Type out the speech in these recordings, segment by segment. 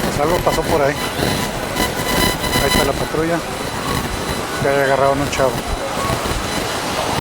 Pues algo pasó por ahí. Ahí está la patrulla. Que haya agarrado a un chavo.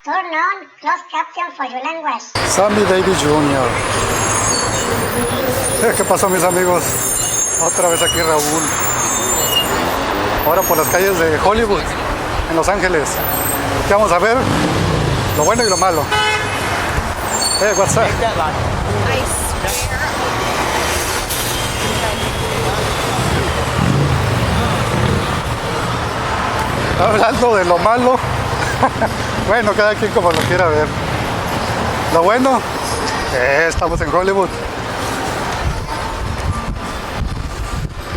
Turn on closed caption for your language. Sammy Davis Jr. ¿Qué pasó, mis amigos? Otra vez aquí Raúl. Ahora por las calles de Hollywood, en Los Ángeles. ¿Qué vamos a ver? Lo bueno y lo malo. What's up? Hablando de lo malo, bueno, cada quien como lo quiera ver. Lo bueno, estamos en Hollywood.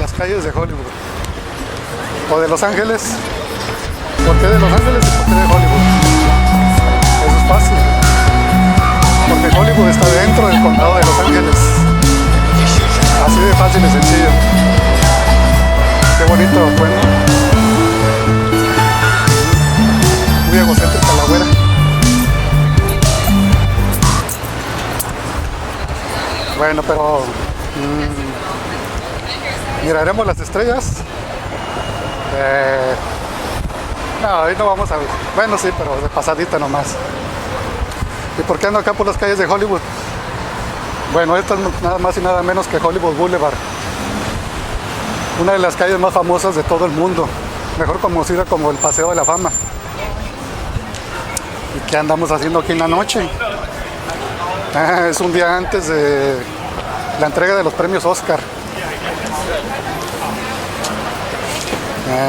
Las calles de Hollywood. O de Los Ángeles. ¿Por qué de Los Ángeles y por qué de Hollywood? Eso es fácil. Porque Hollywood está dentro del condado de Los Ángeles. Así de fácil y sencillo. Qué bonito, bueno. Muy egocéntrica la güera. Bueno, pero miraremos las estrellas. No, hoy no vamos a ver. Bueno, sí, pero de pasadita nomás. ¿Y por qué ando acá por las calles de Hollywood? Bueno, esta es nada más y nada menos que Hollywood Boulevard. Una de las calles más famosas de todo el mundo. Mejor conocida como el Paseo de la Fama. ¿Y qué andamos haciendo aquí en la noche? Es un día antes de la entrega de los premios Oscar.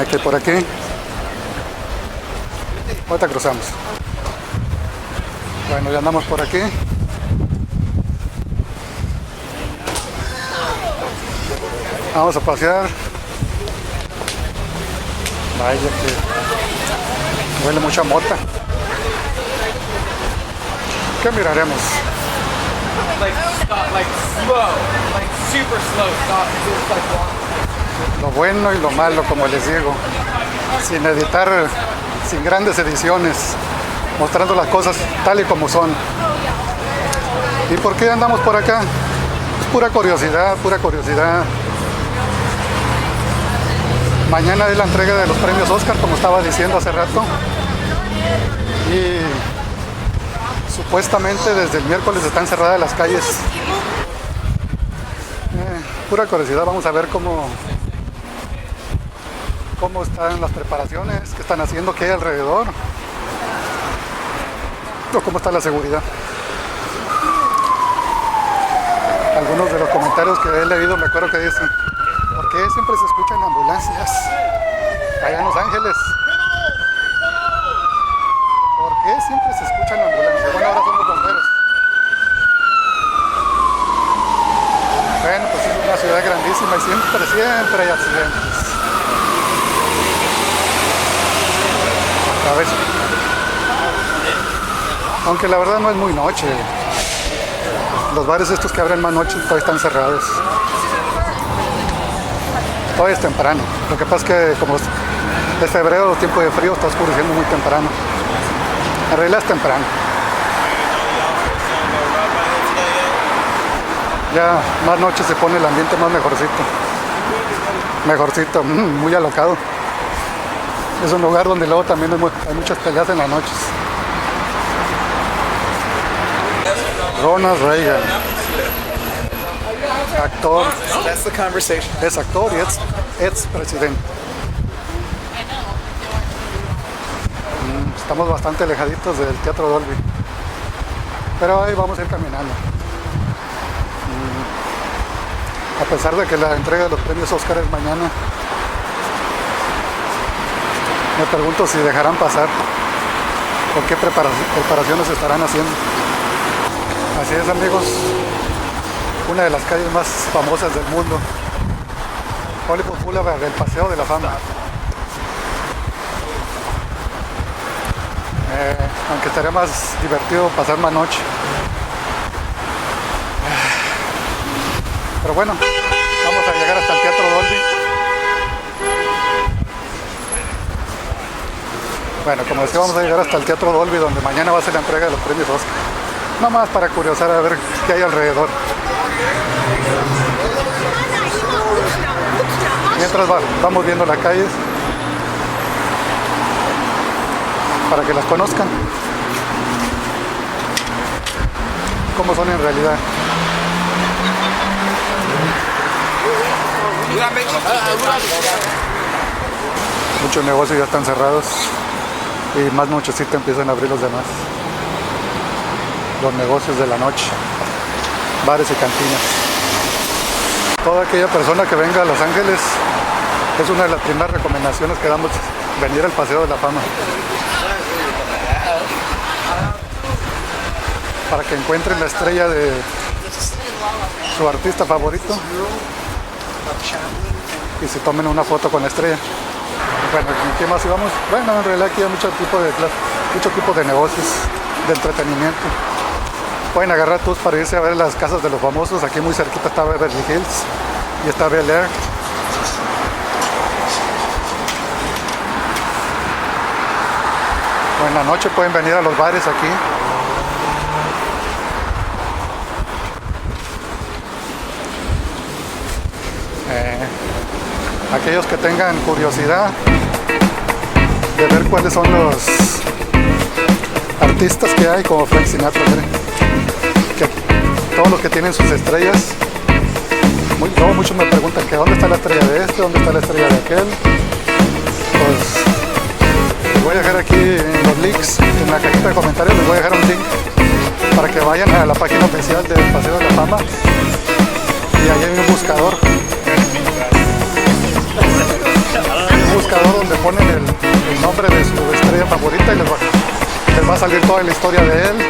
Que por aquí. Ahorita cruzamos. Bueno, ya andamos por aquí. Vamos a pasear. Vaya que huele mucha mota. ¿Qué miraremos? Lo bueno y lo malo, como les digo. Sin editar, sin grandes ediciones. Mostrando las cosas tal y como son. ¿Y por qué andamos por acá? Es pura curiosidad, pura curiosidad. Mañana es la entrega de los premios Oscar, como estaba diciendo hace rato. Y supuestamente desde el miércoles están cerradas las calles. Pura curiosidad, vamos a ver cómo están las preparaciones, qué están haciendo, qué hay alrededor, o cómo está la seguridad. Algunos de los comentarios que he leído me acuerdo que dicen: ¿por qué siempre se escuchan ambulancias allá en Los Ángeles? ¿Por qué siempre se escuchan ambulancias? Bueno, ahora son los bomberos. Bueno, pues es una ciudad grandísima y siempre hay accidentes. A ver. Aunque la verdad no es muy noche. Los bares estos que abren más noche todavía están cerrados. Todavía es temprano. Lo que pasa es que como es febrero, tiempo de frío, está oscureciendo muy temprano. En realidad es temprano. Ya más noche se pone el ambiente más mejorcito, muy alocado. Es un lugar donde luego también hay muchas peleas en las noches. Ronald Reagan, actor, es actor y es expresidente. Estamos bastante alejaditos del Teatro Dolby, pero ahí vamos a ir caminando. A pesar de que la entrega de los premios Oscar es mañana, me pregunto si dejarán pasar o qué preparaciones estarán haciendo. Así es, amigos, una de las calles más famosas del mundo, Hollywood Boulevard, el Paseo de la Fama. Aunque estaría más divertido pasar una noche. Pero bueno, vamos a llegar hasta el Teatro Dolby. Bueno, como decía, vamos a llegar hasta el Teatro Dolby, donde mañana va a ser la entrega de los premios Oscar. Nomás para curiosar a ver qué hay alrededor. Mientras vamos viendo las calles para que las conozcan, cómo son en realidad. Muchos negocios ya están cerrados y más nochecita empiezan a abrir los demás. Los negocios de la noche, bares y cantinas. Toda aquella persona que venga a Los Ángeles, es una de las primeras recomendaciones que damos, venir al Paseo de la Fama, para que encuentren la estrella de su artista favorito y se tomen una foto con la estrella. Bueno, ¿qué más íbamos? Bueno, en realidad aquí hay mucho tipo de negocios de entretenimiento. Pueden agarrar tours para irse a ver las casas de los famosos. Aquí muy cerquita está Beverly Hills y está Bel Air. O en la noche pueden venir a los bares aquí. Aquellos que tengan curiosidad de ver cuáles son los artistas que hay, como Frank Sinatra, que todos los que tienen sus estrellas, luego muchos me preguntan que dónde está la estrella de este, dónde está la estrella de aquel. Pues les voy a dejar aquí en los links, en la cajita de comentarios les voy a dejar un link para que vayan a la página oficial del Paseo de la Fama y ahí hay un buscador donde ponen el nombre de su estrella favorita y les va a salir toda la historia de él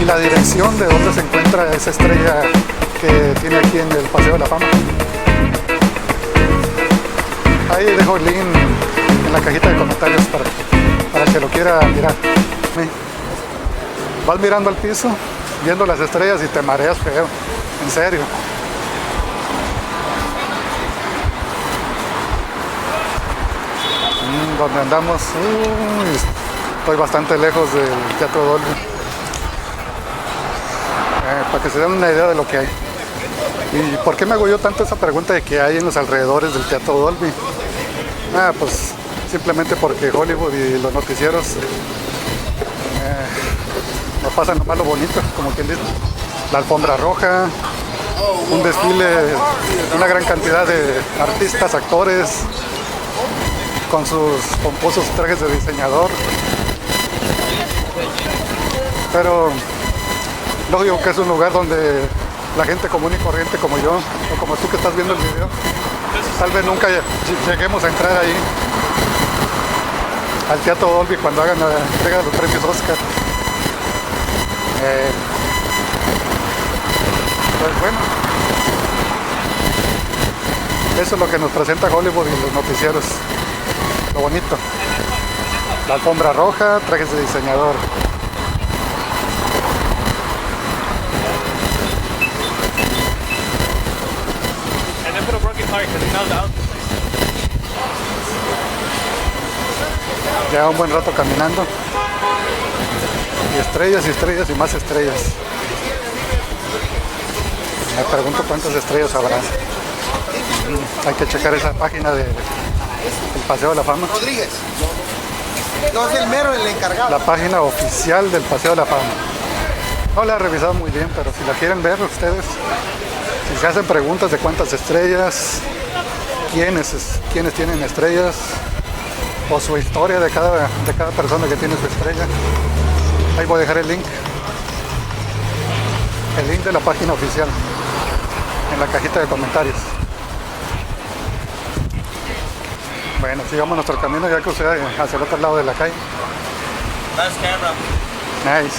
y la dirección de donde se encuentra esa estrella que tiene aquí en el Paseo de la Fama. Ahí dejo el link en la cajita de comentarios para el que lo quiera mirar. Vas mirando al piso, viendo las estrellas y te mareas feo, en serio. Donde andamos, estoy bastante lejos del Teatro Dolby, para que se den una idea de lo que hay. ¿Y por qué me hago yo tanto esa pregunta de qué hay en los alrededores del Teatro Dolby? Pues simplemente porque Hollywood y los noticieros nos pasan nomás lo bonito, como quien dice. La alfombra roja, un desfile, una gran cantidad de artistas, actores, con sus pomposos trajes de diseñador. Pero lógico que es un lugar donde la gente común y corriente como yo, o como tú que estás viendo el video, tal vez nunca lleguemos a entrar ahí al Teatro Dolby cuando hagan la entrega de los premios Oscar. Pues bueno, eso es lo que nos presenta Hollywood y los noticieros. Lo bonito, la alfombra roja, trajes de diseñador. Ya un buen rato caminando y estrellas y estrellas y más estrellas. Me pregunto cuántas estrellas habrá. Hay que checar esa página del Paseo de la Fama. Rodríguez. No, es el mero, el encargado. La página oficial del Paseo de la Fama. No la he revisado muy bien, pero si la quieren ver ustedes, si se hacen preguntas de cuántas estrellas, quiénes tienen estrellas, o su historia de cada persona que tiene su estrella, ahí voy a dejar el link de la página oficial en la cajita de comentarios. Bueno, sigamos nuestro camino, ya que usted hacia el otro lado de la calle. Nice.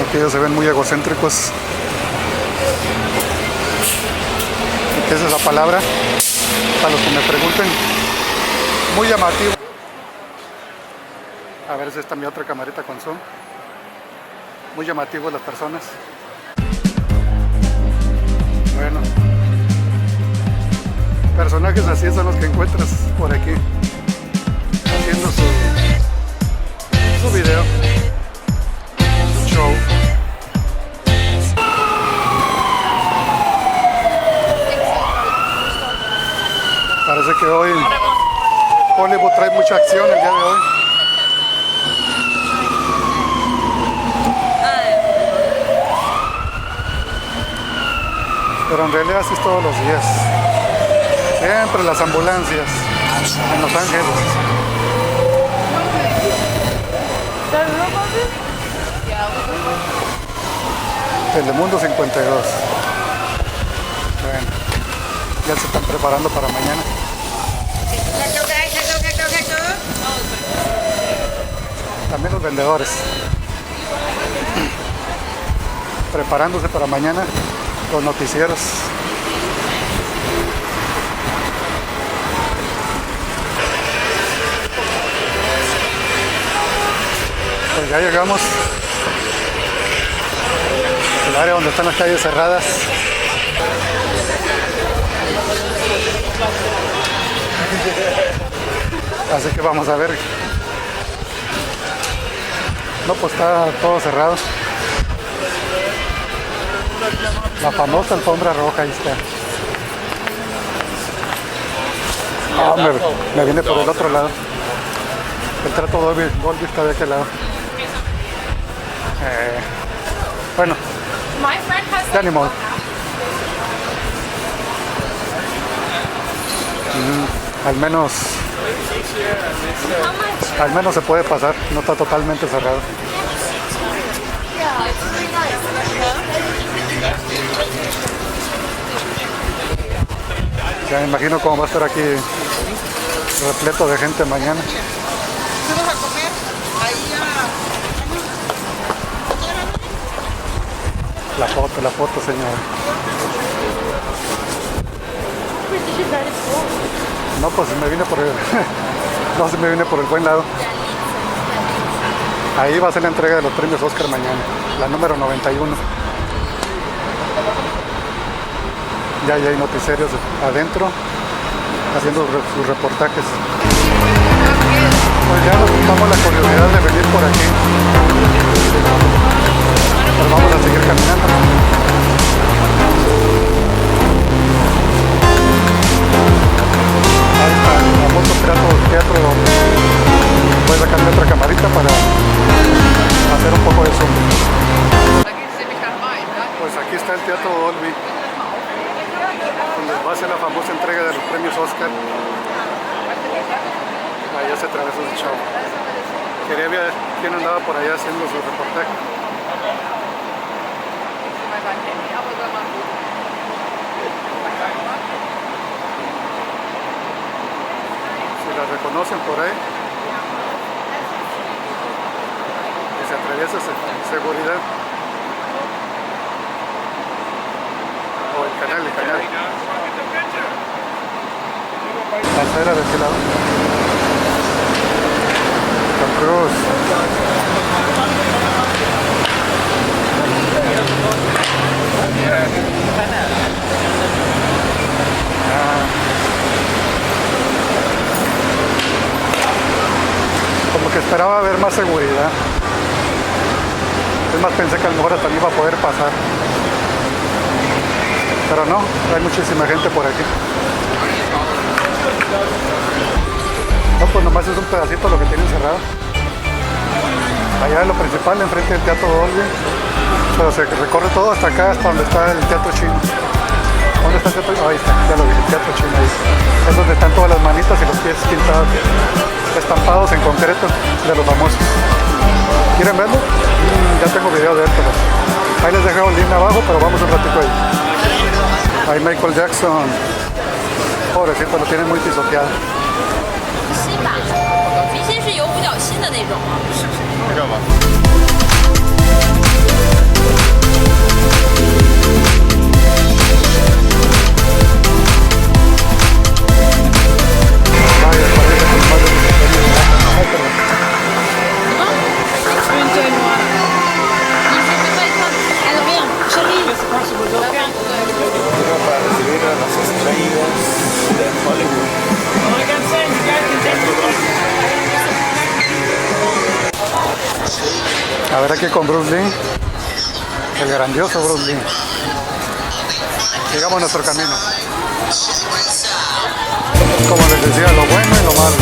Aquellos se ven muy egocéntricos. ¿Qué es esa palabra? Para los que me pregunten. Muy llamativo. A ver si está mi otra camarita con zoom. muy llamativos las personas. Bueno, personajes así son los que encuentras por aquí haciendo su video, su show. Parece que hoy Hollywood trae mucha acción el día de hoy. Pero en realidad así es todos los días. Siempre las ambulancias en Los Ángeles. Telemundo 52. Bueno, ya se están preparando para mañana. También los vendedores. Preparándose para mañana los noticieros. Pues ya llegamos al área donde están las calles cerradas. Así que vamos a ver. No, pues está todo cerrado. La famosa alfombra roja, ahí está. Ah, me vine por el otro lado. El trato Dolby está de aquel lado. Bueno, ya ni modo. Al menos se puede pasar, no está totalmente cerrado. Ya me imagino cómo va a estar aquí repleto de gente mañana. ¿Vamos a comer? Ahí La foto, señora. No, pues me vine por el... no, me vine por el buen lado. Ahí va a ser la entrega de los premios Oscar mañana, la número 91. Ya hay noticiarios adentro haciendo sus reportajes. Pues ya nos tomamos la curiosidad de venir por aquí. Pues vamos a seguir caminando. Ahí está el famoso teatro. Voy a sacarle otra camarita para hacer un poco de zoom. Pues aquí está el Teatro Dolby, donde va a ser la famosa entrega de los premios Oscar. Allá se atravesó el show. Quería ver quién andaba por allá haciendo su reportaje. Si la reconocen por ahí, que se atraviesa seguridad. O el canal. La acera de este lado. Tom Cruise. Como que esperaba ver más seguridad. Es más, pensé que a lo mejor hasta me iba a poder pasar. Pero no, hay muchísima gente por aquí. No, pues nomás es un pedacito lo que tienen cerrado. Allá es lo principal, enfrente del Teatro Dolby. Pero se recorre todo hasta acá, hasta donde está el Teatro Chino. ¿Dónde está el Teatro? Ahí está, ya lo vi, el Teatro Chino ahí. Es donde están todas las manitas y los pies pintados, estampados en concreto de los famosos. ¿Quieren verlo? Ya tengo video de él, pero ahí les dejo el link abajo, pero vamos un ratito ahí. Ahí Michael Jackson. Pobrecito, lo tienen muy pisoteado. 新版，明显是有比较新的那种。是不是？这个吧。Vaya, parece que más de... Ay, perdón. ver aquí con Bruce Lee, el grandioso Bruce Lee. Sigamos nuestro camino. Como les decía, lo bueno y lo malo.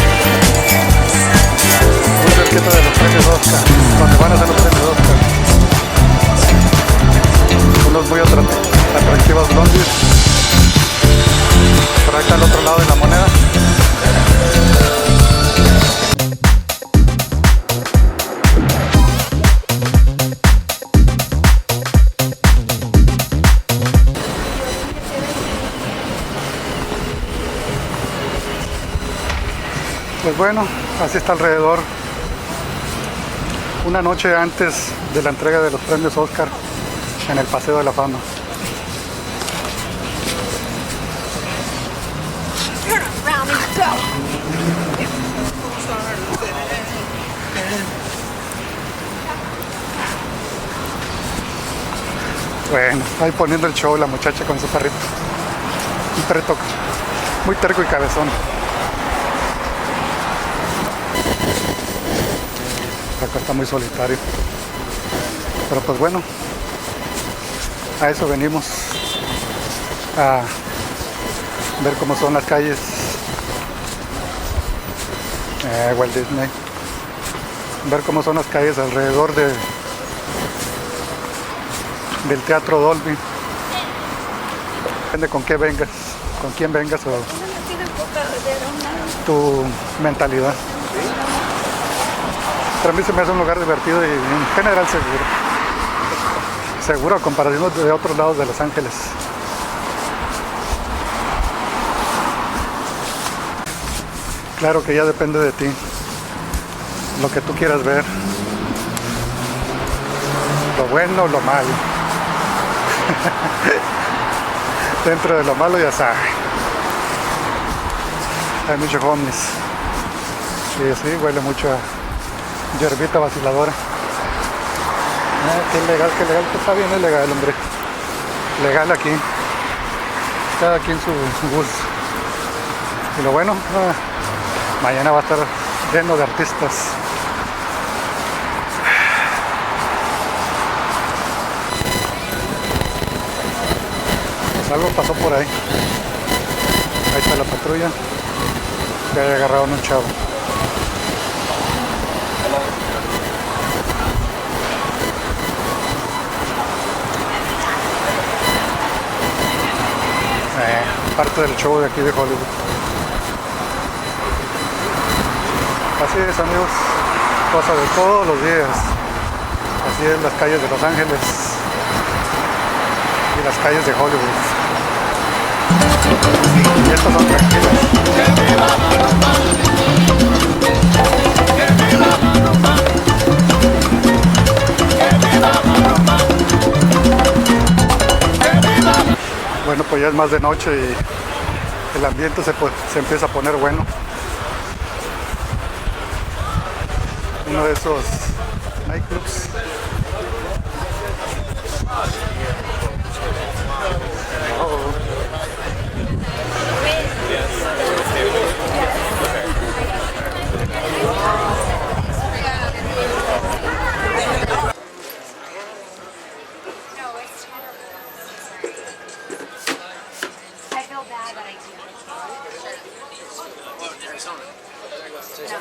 Muy cerquita de los premios Oscar, donde van a ser los premios Oscar. Unos muy atractivos blondies. Por ahí está al otro lado de la moneda. Pues bueno, así está alrededor. Una noche antes de la entrega de los premios Oscar en el Paseo de la Fama. Bueno, ahí poniendo el show la muchacha con su perrito. Un perrito muy terco y cabezón. Acá está muy solitario. Pero pues bueno, a eso venimos, a ver cómo son las calles Walt Disney, ver cómo son las calles alrededor del Teatro Dolby. Depende con qué vengas, con quién vengas o tu mentalidad. Para mí se me hace un lugar divertido y en general seguro. Seguro a comparación de otros lados de Los Ángeles. Claro que ya depende de ti, lo que tú quieras ver, lo bueno o lo malo. Dentro de lo malo ya sabes, hay muchos homeless. Sí, huele mucho a yerbita vaciladora. Qué legal, está bien, es legal, hombre. Legal aquí. Cada quien su gusto. Y lo bueno, mañana va a estar lleno de artistas. Pues algo pasó por ahí. Ahí está la patrulla. Que haya agarrado a un chavo. Parte del show de aquí de Hollywood. Así es, amigos, cosa de todos los días. Así es las calles de Los Ángeles y las calles de Hollywood. Y estas son tranquilas. Bueno, pues ya es más de noche y el ambiente se empieza a poner bueno. Uno de esos nightclubs.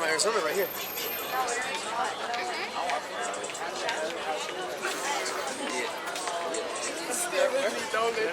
Arizona right here. Okay.